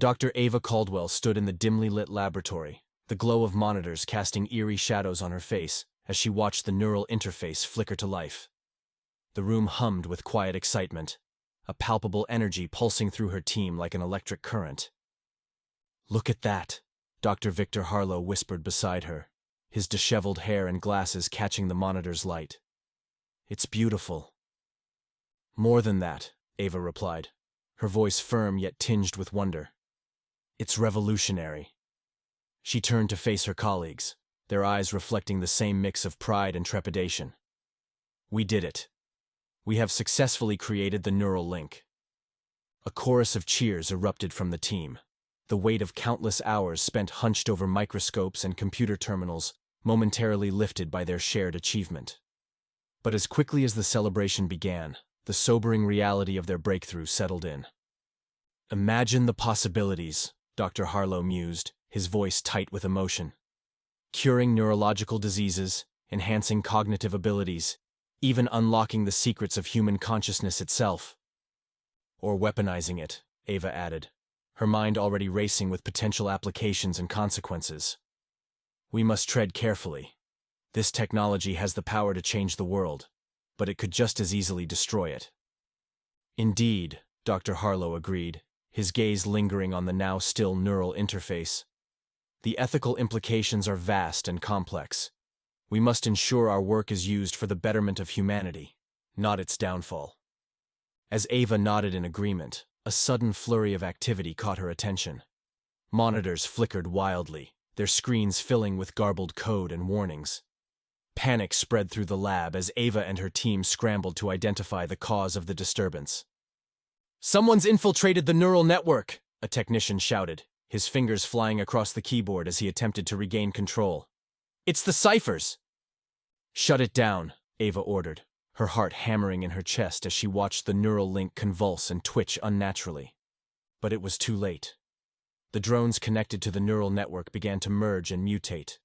Dr. Ava Caldwell stood in the dimly lit laboratory, the glow of monitors casting eerie shadows on her face as she watched the neural interface flicker to life. The room hummed with quiet excitement, a palpable energy pulsing through her team like an electric current. "Look at that," Dr. Victor Harlow whispered beside her, his disheveled hair and glasses catching the monitor's light. "It's beautiful." "More than that," Ava replied, her voice firm yet tinged with wonder. "It's revolutionary." She turned to face her colleagues, their eyes reflecting the same mix of pride and trepidation. "We did it. We have successfully created the neural link." A chorus of cheers erupted from the team, the weight of countless hours spent hunched over microscopes and computer terminals momentarily lifted by their shared achievement. But as quickly as the celebration began, the sobering reality of their breakthrough settled in. "Imagine the possibilities," Dr. Harlow mused, his voice tight with emotion. "Curing neurological diseases, enhancing cognitive abilities, even unlocking the secrets of human consciousness itself." "Or weaponizing it," Ava added, her mind already racing with potential applications and consequences. "We must tread carefully. This technology has the power to change the world, but it could just as easily destroy it." "Indeed," Dr. Harlow agreed, his gaze lingering on the now still neural interface. "The ethical implications are vast and complex. We must ensure our work is used for the betterment of humanity, not its downfall." As Ava nodded in agreement, a sudden flurry of activity caught her attention. Monitors flickered wildly, their screens filling with garbled code and warnings. Panic spread through the lab as Ava and her team scrambled to identify the cause of the disturbance. "Someone's infiltrated the neural network," a technician shouted, his fingers flying across the keyboard as he attempted to regain control. "It's the ciphers!" "Shut it down," Ava ordered, her heart hammering in her chest as she watched the neural link convulse and twitch unnaturally. But it was too late. The drones connected to the neural network began to merge and mutate,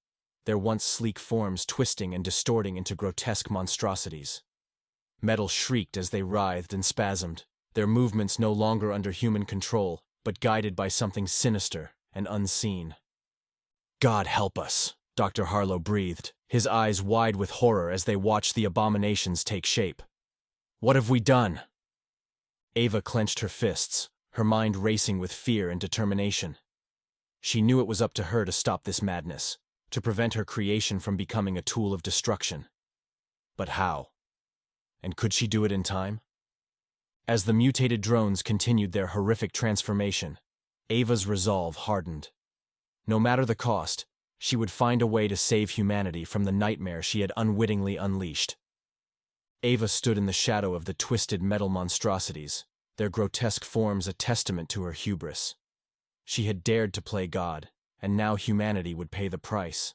their once sleek forms twisting and distorting into grotesque monstrosities. Metal shrieked as they writhed and spasmed, their movements no longer under human control, but guided by something sinister and unseen. "God help us," Dr. Harlow breathed, his eyes wide with horror as they watched the abominations take shape. "What have we done?" Ava clenched her fists, her mind racing with fear and determination. She knew it was up to her to stop this madness, to prevent her creation from becoming a tool of destruction. But how? And could she do it in time? As the mutated drones continued their horrific transformation, Ava's resolve hardened. No matter the cost, she would find a way to save humanity from the nightmare she had unwittingly unleashed. Ava stood in the shadow of the twisted metal monstrosities, their grotesque forms a testament to her hubris. She had dared to play God, and now humanity would pay the price.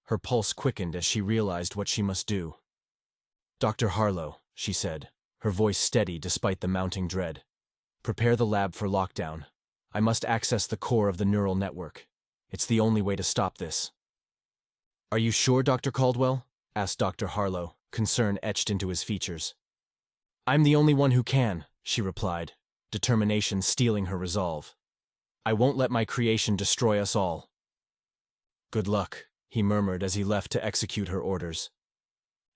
Her pulse quickened as she realized what she must do. "Dr. Harlow," she said, her voice steady despite the mounting dread. "Prepare the lab for lockdown. I must access the core of the neural network. It's the only way to stop this." "Are you sure, Dr. Caldwell?" asked Dr. Harlow, concern etched into his features. "I'm the only one who can," she replied, determination stealing her resolve. "I won't let my creation destroy us all." "Good luck," he murmured as he left to execute her orders.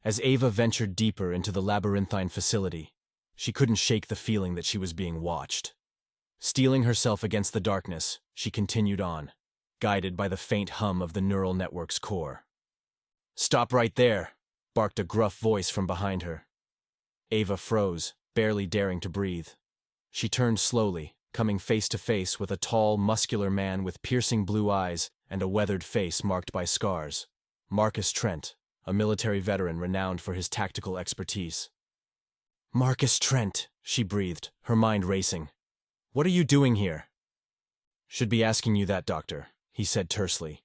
As Ava ventured deeper into the labyrinthine facility, she couldn't shake the feeling that she was being watched. Steeling herself against the darkness, she continued on, guided by the faint hum of the neural network's core. "Stop right there," barked a gruff voice from behind her. Ava froze, barely daring to breathe. She turned slowly, coming face to face with a tall, muscular man with piercing blue eyes and a weathered face marked by scars. Marcus Trent, a military veteran renowned for his tactical expertise. "Marcus Trent," she breathed, her mind racing. "What are you doing here?" "Should be asking you that, Doctor," he said tersely.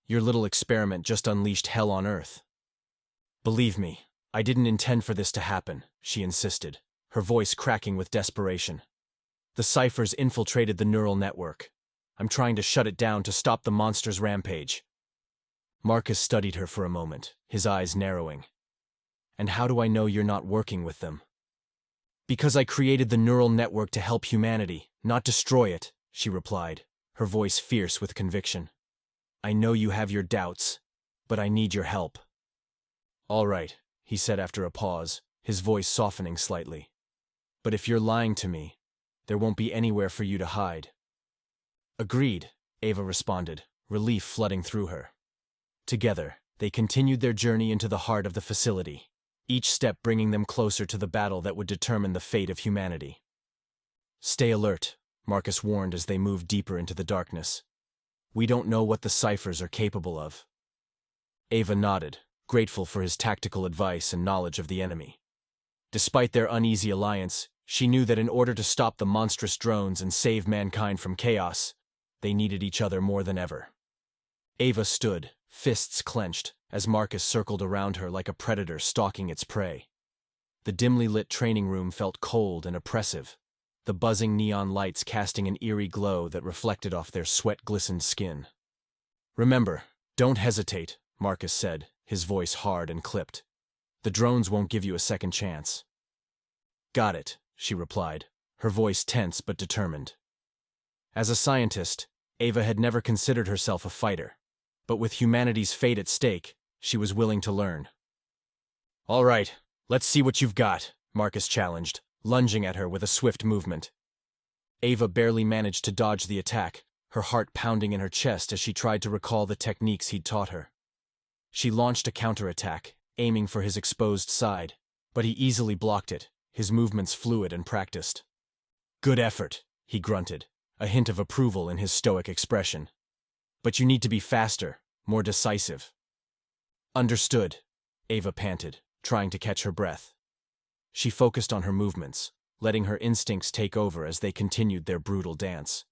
"Your little experiment just unleashed hell on Earth." "Believe me, I didn't intend for this to happen," she insisted, her voice cracking with desperation. "The ciphers infiltrated the neural network. I'm trying to shut it down to stop the monster's rampage." Marcus studied her for a moment, his eyes narrowing. "And how do I know you're not working with them?" "Because I created the neural network to help humanity, not destroy it," she replied, her voice fierce with conviction. I know you have your doubts, but I need your help. All right, he said after a pause, his voice softening slightly. But if you're lying to me, there won't be anywhere for you to hide. Agreed, Ava responded, relief flooding through her. Together, they continued their journey into the heart of the facility, each step bringing them closer to the battle that would determine the fate of humanity. Stay alert, Marcus warned as they moved deeper into the darkness. We don't know what the ciphers are capable of. Ava nodded, grateful for his tactical advice and knowledge of the enemy. Despite their uneasy alliance, she knew that in order to stop the monstrous drones and save mankind from chaos, they needed each other more than ever. Ava stood, fists clenched, as Marcus circled around her like a predator stalking its prey. The dimly lit training room felt cold and oppressive, the buzzing neon lights casting an eerie glow that reflected off their sweat-glistened skin. Remember, don't hesitate, Marcus said, his voice hard and clipped. The drones won't give you a second chance. Got it, she replied, her voice tense but determined. As a scientist, Ava had never considered herself a fighter, but with humanity's fate at stake, she was willing to learn. All right, let's see what you've got, Marcus challenged, lunging at her with a swift movement. Ava barely managed to dodge the attack, her heart pounding in her chest as she tried to recall the techniques he'd taught her. She launched a counterattack, aiming for his exposed side, but he easily blocked it, his movements fluid and practiced. Good effort, he grunted, a hint of approval in his stoic expression. But you need to be faster, more decisive. Understood, Ava panted, trying to catch her breath. She focused on her movements, letting her instincts take over as they continued their brutal dance.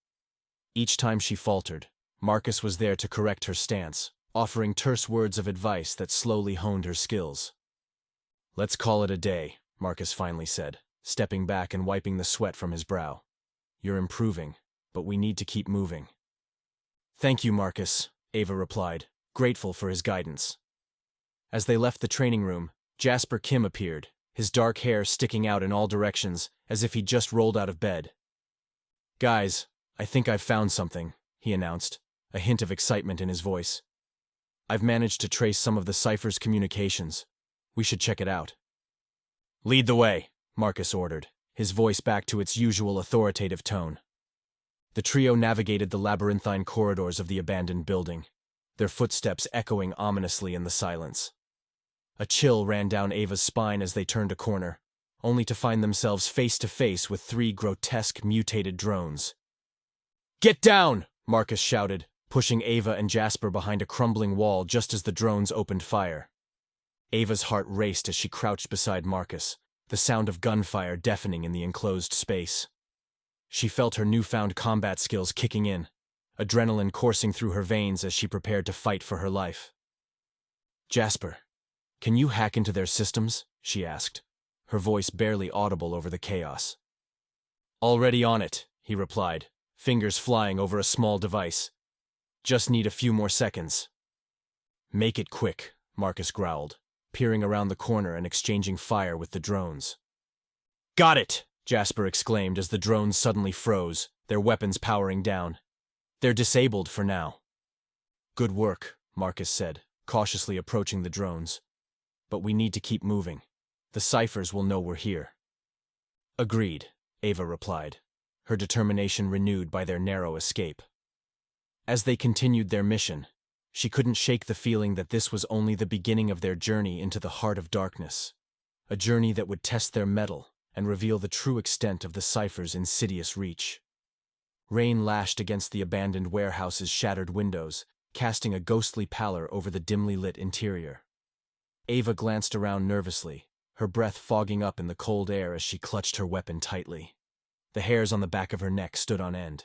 Each time she faltered, Marcus was there to correct her stance, offering terse words of advice that slowly honed her skills. Let's call it a day, Marcus finally said, stepping back and wiping the sweat from his brow. You're improving, but we need to keep moving. Thank you, Marcus, Ava replied, grateful for his guidance. As they left the training room, Jasper Kim appeared, his dark hair sticking out in all directions, as if he'd just rolled out of bed. Guys, I think I've found something, he announced, a hint of excitement in his voice. I've managed to trace some of the cipher's communications. We should check it out. Lead the way, Marcus ordered, his voice back to its usual authoritative tone. The trio navigated the labyrinthine corridors of the abandoned building, their footsteps echoing ominously in the silence. A chill ran down Ava's spine as they turned a corner, only to find themselves face to face with three grotesque mutated drones. Get down! Marcus shouted, pushing Ava and Jasper behind a crumbling wall just as the drones opened fire. Ava's heart raced as she crouched beside Marcus, the sound of gunfire deafening in the enclosed space. She felt her newfound combat skills kicking in, adrenaline coursing through her veins as she prepared to fight for her life. Jasper, can you hack into their systems? She asked, her voice barely audible over the chaos. Already on it, he replied, fingers flying over a small device. Just need a few more seconds. Make it quick, Marcus growled, peering around the corner and exchanging fire with the drones. Got it! Jasper exclaimed as the drones suddenly froze, their weapons powering down. They're disabled for now. Good work, Marcus said, cautiously approaching the drones. But we need to keep moving. The ciphers will know we're here. Agreed, Ava replied, her determination renewed by their narrow escape. As they continued their mission, she couldn't shake the feeling that this was only the beginning of their journey into the heart of darkness, a journey that would test their mettle and reveal the true extent of the cipher's insidious reach. Rain lashed against the abandoned warehouse's shattered windows, casting a ghostly pallor over the dimly lit interior. Ava glanced around nervously, her breath fogging up in the cold air as she clutched her weapon tightly. The hairs on the back of her neck stood on end.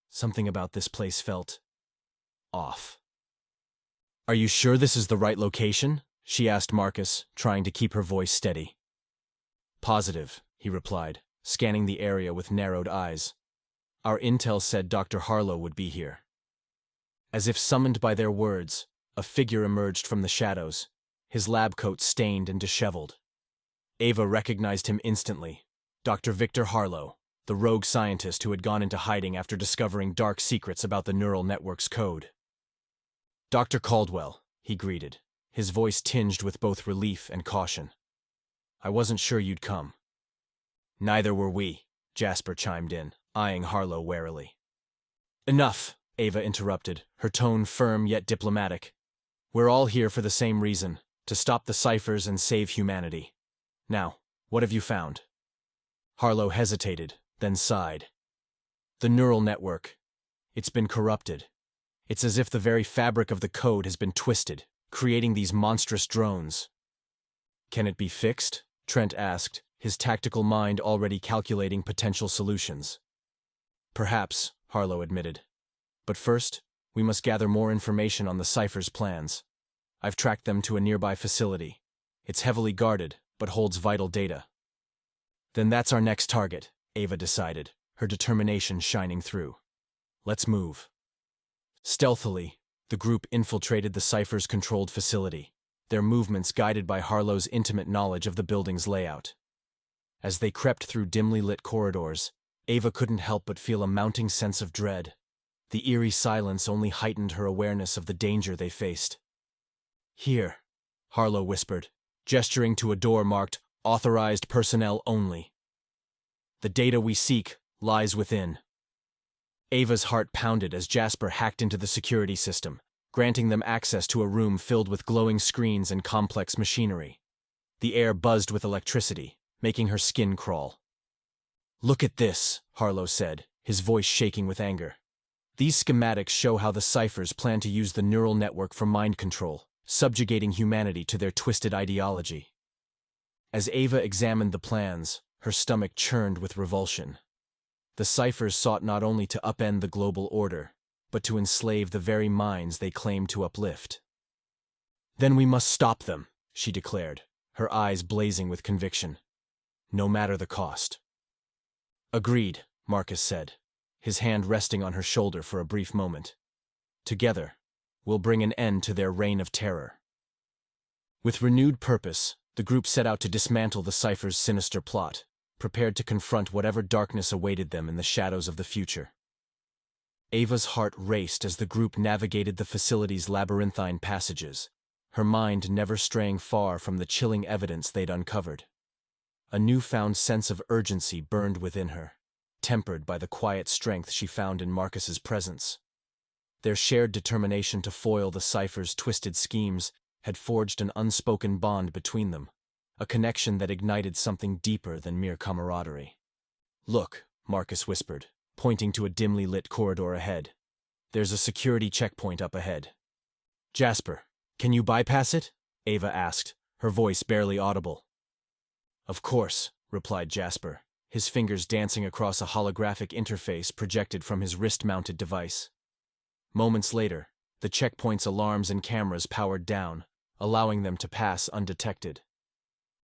Something about this place felt off. Are you sure this is the right location? She asked Marcus, trying to keep her voice steady. Positive, he replied, scanning the area with narrowed eyes. Our intel said Dr. Harlow would be here. As if summoned by their words, a figure emerged from the shadows, his lab coat stained and disheveled. Ava recognized him instantly. Dr. Victor Harlow, the rogue scientist who had gone into hiding after discovering dark secrets about the neural network's code. "Dr. Caldwell," he greeted, his voice tinged with both relief and caution. "I wasn't sure you'd come." "Neither were we," Jasper chimed in, eyeing Harlow warily. "Enough," Ava interrupted, her tone firm yet diplomatic. "We're all here for the same reason, to stop the ciphers and save humanity. Now, what have you found?" Harlow hesitated, then sighed. "The neural network. It's been corrupted. It's as if the very fabric of the code has been twisted, creating these monstrous drones." "Can it be fixed?" Trent asked, his tactical mind already calculating potential solutions. "Perhaps," Harlow admitted. "But first, we must gather more information on the cipher's plans. I've tracked them to a nearby facility. It's heavily guarded, but holds vital data." "Then that's our next target," Ava decided, her determination shining through. "Let's move." Stealthily, the group infiltrated the cipher's controlled facility, their movements guided by Harlow's intimate knowledge of the building's layout. As they crept through dimly lit corridors, Ava couldn't help but feel a mounting sense of dread. The eerie silence only heightened her awareness of the danger they faced. "Here," Harlow whispered, gesturing to a door marked "Authorized Personnel Only." "The data we seek lies within." Ava's heart pounded as Jasper hacked into the security system, granting them access to a room filled with glowing screens and complex machinery. The air buzzed with electricity, making her skin crawl. "Look at this," Harlow said, his voice shaking with anger. "These schematics show how the ciphers plan to use the neural network for mind control, subjugating humanity to their twisted ideology." As Ava examined the plans, her stomach churned with revulsion. The ciphers sought not only to upend the global order, but to enslave the very minds they claimed to uplift. "Then we must stop them," she declared, her eyes blazing with conviction. "No matter the cost." "Agreed," Marcus said, his hand resting on her shoulder for a brief moment. "Together, we'll bring an end to their reign of terror." With renewed purpose, the group set out to dismantle the cipher's sinister plot, prepared to confront whatever darkness awaited them in the shadows of the future. Ava's heart raced as the group navigated the facility's labyrinthine passages, her mind never straying far from the chilling evidence they'd uncovered. A newfound sense of urgency burned within her, tempered by the quiet strength she found in Marcus's presence. Their shared determination to foil the cipher's twisted schemes had forged an unspoken bond between them, a connection that ignited something deeper than mere camaraderie. "Look," Marcus whispered, pointing to a dimly lit corridor ahead. "There's a security checkpoint up ahead." "Jasper, can you bypass it?" Ava asked, her voice barely audible. "Of course," replied Jasper, his fingers dancing across a holographic interface projected from his wrist-mounted device. Moments later, the checkpoint's alarms and cameras powered down, allowing them to pass undetected.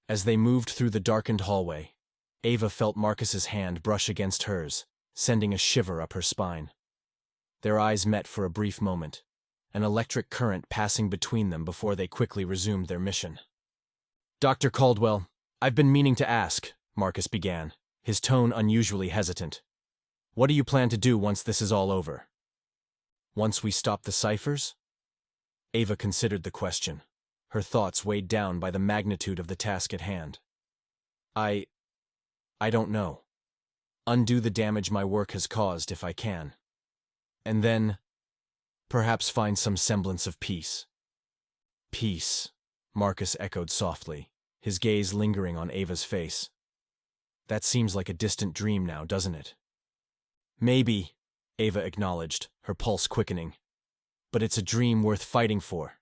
As they moved through the darkened hallway, Ava felt Marcus's hand brush against hers, sending a shiver up her spine. Their eyes met for a brief moment, an electric current passing between them before they quickly resumed their mission. "Dr. Caldwell, I've been meaning to ask," Marcus began, his tone unusually hesitant. "What do you plan to do once this is all over?" "Once we stop the ciphers?" Ava considered the question, her thoughts weighed down by the magnitude of the task at hand. I don't know. Undo the damage my work has caused if I can. And then, perhaps find some semblance of peace." "Peace," Marcus echoed softly, his gaze lingering on Ava's face. "That seems like a distant dream now, doesn't it?" "Maybe," Ava acknowledged, her pulse quickening. "But it's a dream worth fighting for.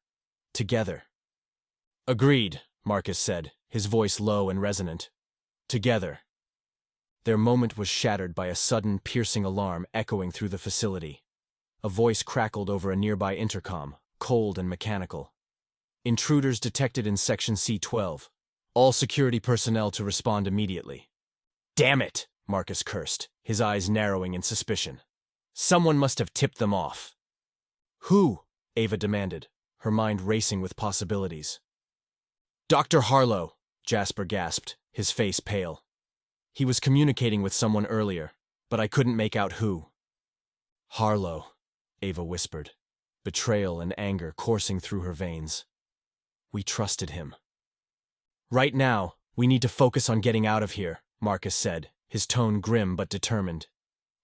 Together." "Agreed," Marcus said, his voice low and resonant. "Together." Their moment was shattered by a sudden, piercing alarm echoing through the facility. A voice crackled over a nearby intercom, cold and mechanical. "Intruders detected in Section C-12. All security personnel to respond immediately." "Damn it!" Marcus cursed, his eyes narrowing in suspicion. "Someone must have tipped them off." "Who?" Ava demanded, her mind racing with possibilities. "Dr. Harlow," Jasper gasped, his face pale. He was communicating with someone earlier, but I couldn't make out who. Harlow, Ava whispered, betrayal and anger coursing through her veins. We trusted him. Right now, we need to focus on getting out of here, Marcus said, his tone grim but determined.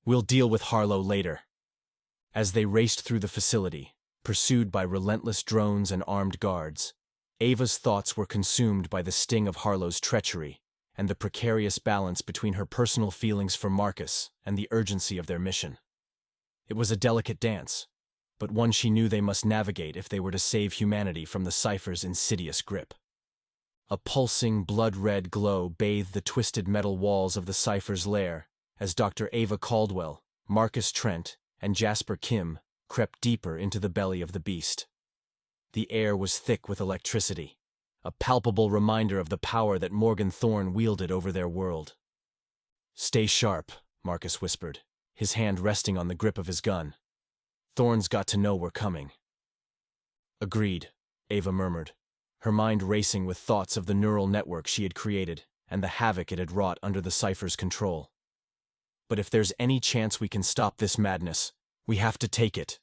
We'll deal with Harlow later. As they raced through the facility, pursued by relentless drones and armed guards, Ava's thoughts were consumed by the sting of Harlow's treachery and the precarious balance between her personal feelings for Marcus and the urgency of their mission. It was a delicate dance, but one she knew they must navigate if they were to save humanity from the Cypher's insidious grip. A pulsing, blood-red glow bathed the twisted metal walls of the Cypher's lair as Dr. Ava Caldwell, Marcus Trent, and Jasper Kim crept deeper into the belly of the beast. The air was thick with electricity, a palpable reminder of the power that Morgan Thorne wielded over their world. Stay sharp, Marcus whispered, his hand resting on the grip of his gun. Thorne's got to know we're coming. Agreed, Ava murmured, her mind racing with thoughts of the neural network she had created and the havoc it had wrought under the Cypher's control. But if there's any chance we can stop this madness, we have to take it.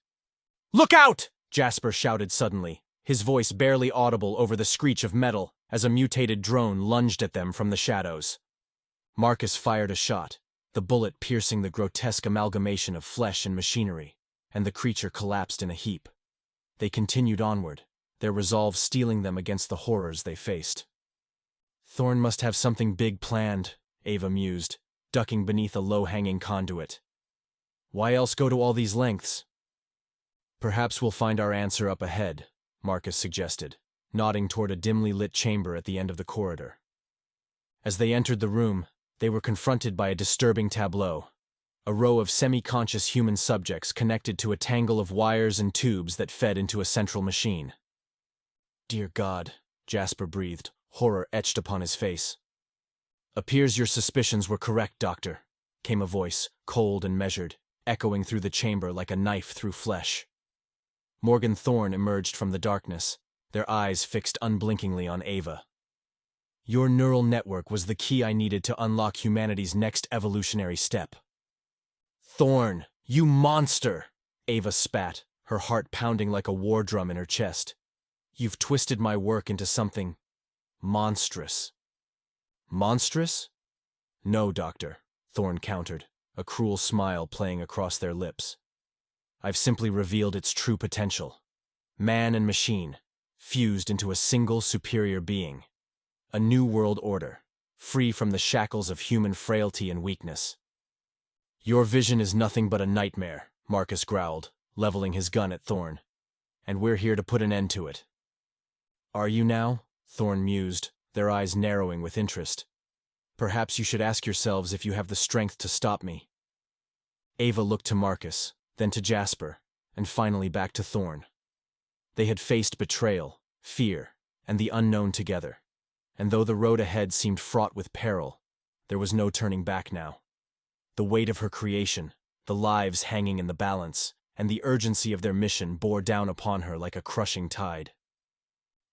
Look out! Jasper shouted suddenly, his voice barely audible over the screech of metal as a mutated drone lunged at them from the shadows. Marcus fired a shot, the bullet piercing the grotesque amalgamation of flesh and machinery, and the creature collapsed in a heap. They continued onward, their resolve steeling them against the horrors they faced. Thorne must have something big planned, Ava mused, ducking beneath a low-hanging conduit. Why else go to all these lengths? Perhaps we'll find our answer up ahead, Marcus suggested, nodding toward a dimly lit chamber at the end of the corridor. As they entered the room, they were confronted by a disturbing tableau, a row of semi-conscious human subjects connected to a tangle of wires and tubes that fed into a central machine. Dear God, Jasper breathed, horror etched upon his face. Appears your suspicions were correct, Doctor, came a voice, cold and measured, echoing through the chamber like a knife through flesh. Morgan Thorne emerged from the darkness, their eyes fixed unblinkingly on Ava. Your neural network was the key I needed to unlock humanity's next evolutionary step. Thorne, you monster! Ava spat, her heart pounding like a war drum in her chest. You've twisted my work into something monstrous. Monstrous? No, Doctor, Thorne countered, a cruel smile playing across their lips. I've simply revealed its true potential. Man and machine, fused into a single superior being. A new world order, free from the shackles of human frailty and weakness. Your vision is nothing but a nightmare, Marcus growled, leveling his gun at Thorne. And we're here to put an end to it. Are you now? Thorne mused, their eyes narrowing with interest. Perhaps you should ask yourselves if you have the strength to stop me. Ava looked to Marcus, then to Jasper, and finally back to Thorne. They had faced betrayal, fear, and the unknown together, and though the road ahead seemed fraught with peril, there was no turning back now. The weight of her creation, the lives hanging in the balance, and the urgency of their mission bore down upon her like a crushing tide.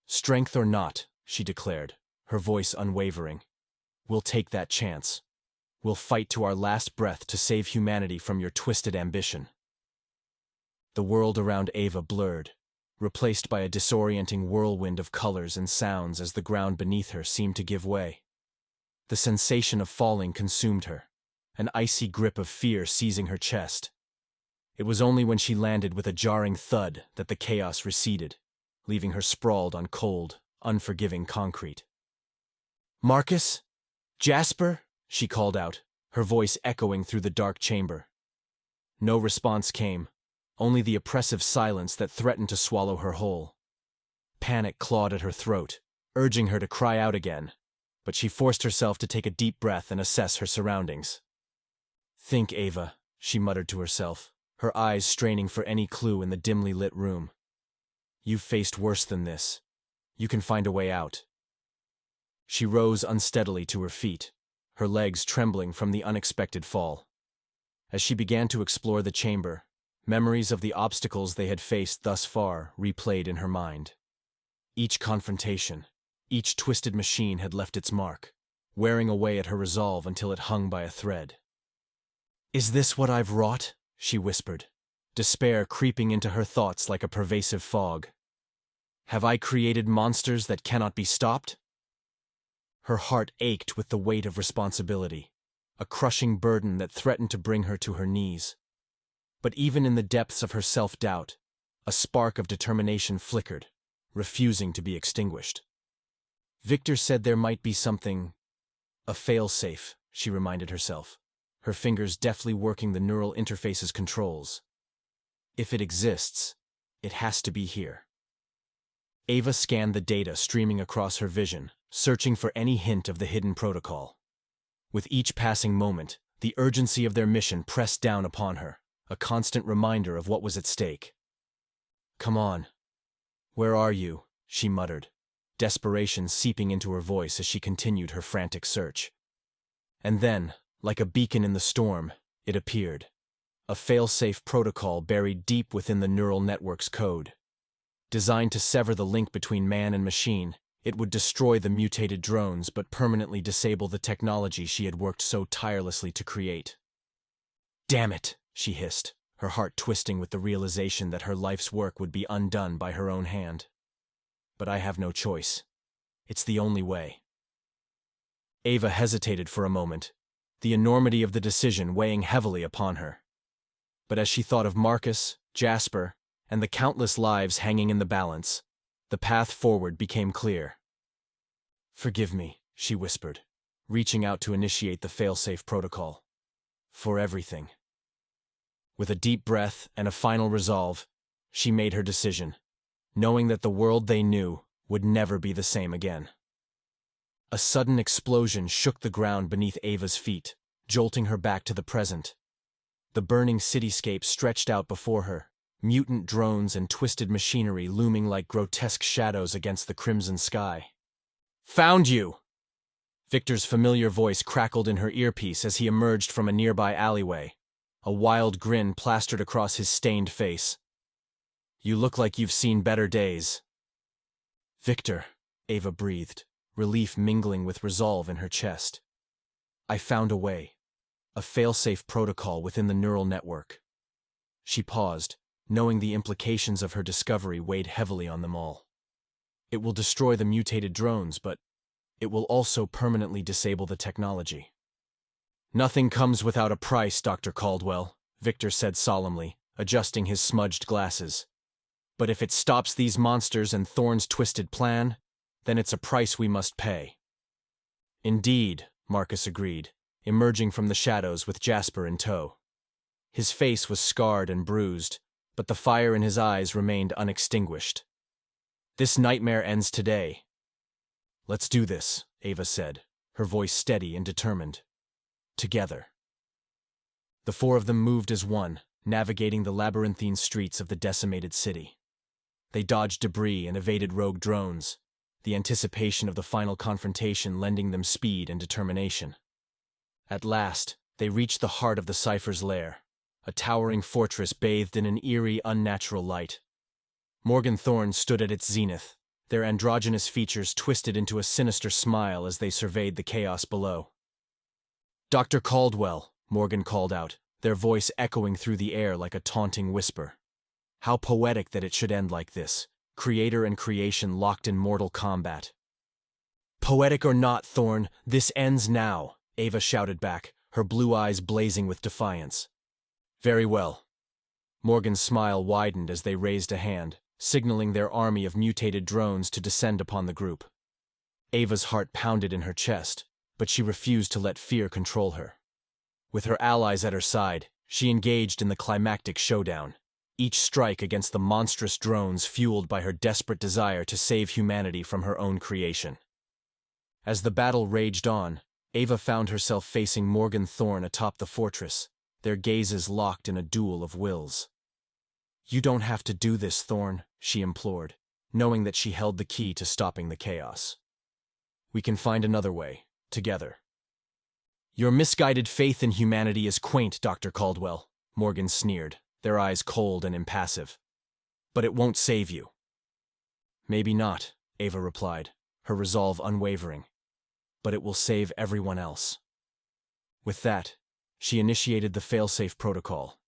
Strength or not, she declared, her voice unwavering, we'll take that chance. We'll fight to our last breath to save humanity from your twisted ambition. The world around Ava blurred, replaced by a disorienting whirlwind of colors and sounds as the ground beneath her seemed to give way. The sensation of falling consumed her, an icy grip of fear seizing her chest. It was only when she landed with a jarring thud that the chaos receded, leaving her sprawled on cold, unforgiving concrete. Marcus? Jasper? She called out, her voice echoing through the dark chamber. No response came, only the oppressive silence that threatened to swallow her whole. Panic clawed at her throat, urging her to cry out again, but she forced herself to take a deep breath and assess her surroundings. Think, Ava, she muttered to herself, her eyes straining for any clue in the dimly lit room. You've faced worse than this. You can find a way out. She rose unsteadily to her feet, her legs trembling from the unexpected fall. As she began to explore the chamber, memories of the obstacles they had faced thus far replayed in her mind. Each confrontation, each twisted machine had left its mark, wearing away at her resolve until it hung by a thread. "Is this what I've wrought?" she whispered, despair creeping into her thoughts like a pervasive fog. "Have I created monsters that cannot be stopped?" Her heart ached with the weight of responsibility, a crushing burden that threatened to bring her to her knees. But even in the depths of her self-doubt, a spark of determination flickered, refusing to be extinguished. Victor said there might be something, a fail-safe, she reminded herself, her fingers deftly working the neural interface's controls. If it exists, it has to be here. Ava scanned the data streaming across her vision, searching for any hint of the hidden protocol. With each passing moment, the urgency of their mission pressed down upon her, a constant reminder of what was at stake. "Come on. Where are you?" she muttered, desperation seeping into her voice as she continued her frantic search. And then, like a beacon in the storm, it appeared. A fail-safe protocol buried deep within the neural network's code. Designed to sever the link between man and machine, it would destroy the mutated drones but permanently disable the technology she had worked so tirelessly to create. "Damn it," she hissed, her heart twisting with the realization that her life's work would be undone by her own hand. "But I have no choice. It's the only way." Ava hesitated for a moment, the enormity of the decision weighing heavily upon her. But as she thought of Marcus, Jasper, and the countless lives hanging in the balance, the path forward became clear. "Forgive me," she whispered, reaching out to initiate the fail-safe protocol. "For everything." With a deep breath and a final resolve, she made her decision, knowing that the world they knew would never be the same again. A sudden explosion shook the ground beneath Ava's feet, jolting her back to the present. The burning cityscape stretched out before her, mutant drones and twisted machinery looming like grotesque shadows against the crimson sky. "Found you!" Victor's familiar voice crackled in her earpiece as he emerged from a nearby alleyway, a wild grin plastered across his stained face. "You look like you've seen better days." "Victor," Ava breathed, relief mingling with resolve in her chest. "I found a way. A fail-safe protocol within the neural network." She paused, knowing the implications of her discovery weighed heavily on them all. It will destroy the mutated drones, but it will also permanently disable the technology. "Nothing comes without a price, Dr. Caldwell," Victor said solemnly, adjusting his smudged glasses. "But if it stops these monsters and Thorn's twisted plan, then it's a price we must pay." "Indeed," Marcus agreed, emerging from the shadows with Jasper in tow. His face was scarred and bruised, but the fire in his eyes remained unextinguished. "This nightmare ends today." "Let's do this," Ava said, her voice steady and determined. "Together." The four of them moved as one, navigating the labyrinthine streets of the decimated city. They dodged debris and evaded rogue drones, the anticipation of the final confrontation lending them speed and determination. At last, they reached the heart of the Cypher's lair, a towering fortress bathed in an eerie, unnatural light. Morgan Thorne stood at its zenith, their androgynous features twisted into a sinister smile as they surveyed the chaos below. "Dr. Caldwell," Morgan called out, their voice echoing through the air like a taunting whisper. How poetic that it should end like this, creator and creation locked in mortal combat. "Poetic or not, Thorne, this ends now," Ava shouted back, her blue eyes blazing with defiance. "Very well." Morgan's smile widened as they raised a hand, signaling their army of mutated drones to descend upon the group. Ava's heart pounded in her chest, but she refused to let fear control her. With her allies at her side, she engaged in the climactic showdown, each strike against the monstrous drones fueled by her desperate desire to save humanity from her own creation. As the battle raged on, Ava found herself facing Morgan Thorne atop the fortress, their gazes locked in a duel of wills. "You don't have to do this, Thorne," she implored, knowing that she held the key to stopping the chaos. "We can find another way, together." "Your misguided faith in humanity is quaint, Dr. Caldwell," Morgan sneered, their eyes cold and impassive. "But it won't save you." "Maybe not," Ava replied, her resolve unwavering. but it will save everyone else. With that, she initiated the failsafe protocol,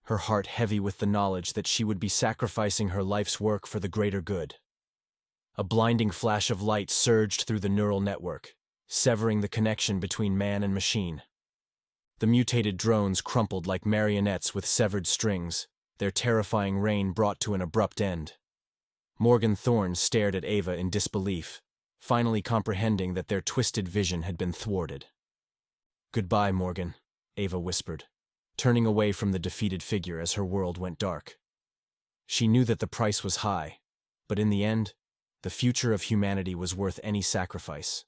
her heart heavy with the knowledge that she would be sacrificing her life's work for the greater good. A blinding flash of light surged through the neural network, severing the connection between man and machine. The mutated drones crumpled like marionettes with severed strings, their terrifying reign brought to an abrupt end. Morgan Thorne stared at Ava in disbelief, finally comprehending that their twisted vision had been thwarted. "Goodbye, Morgan," Ava whispered, turning away from the defeated figure as her world went dark. She knew that the price was high, but in the end, the future of humanity was worth any sacrifice.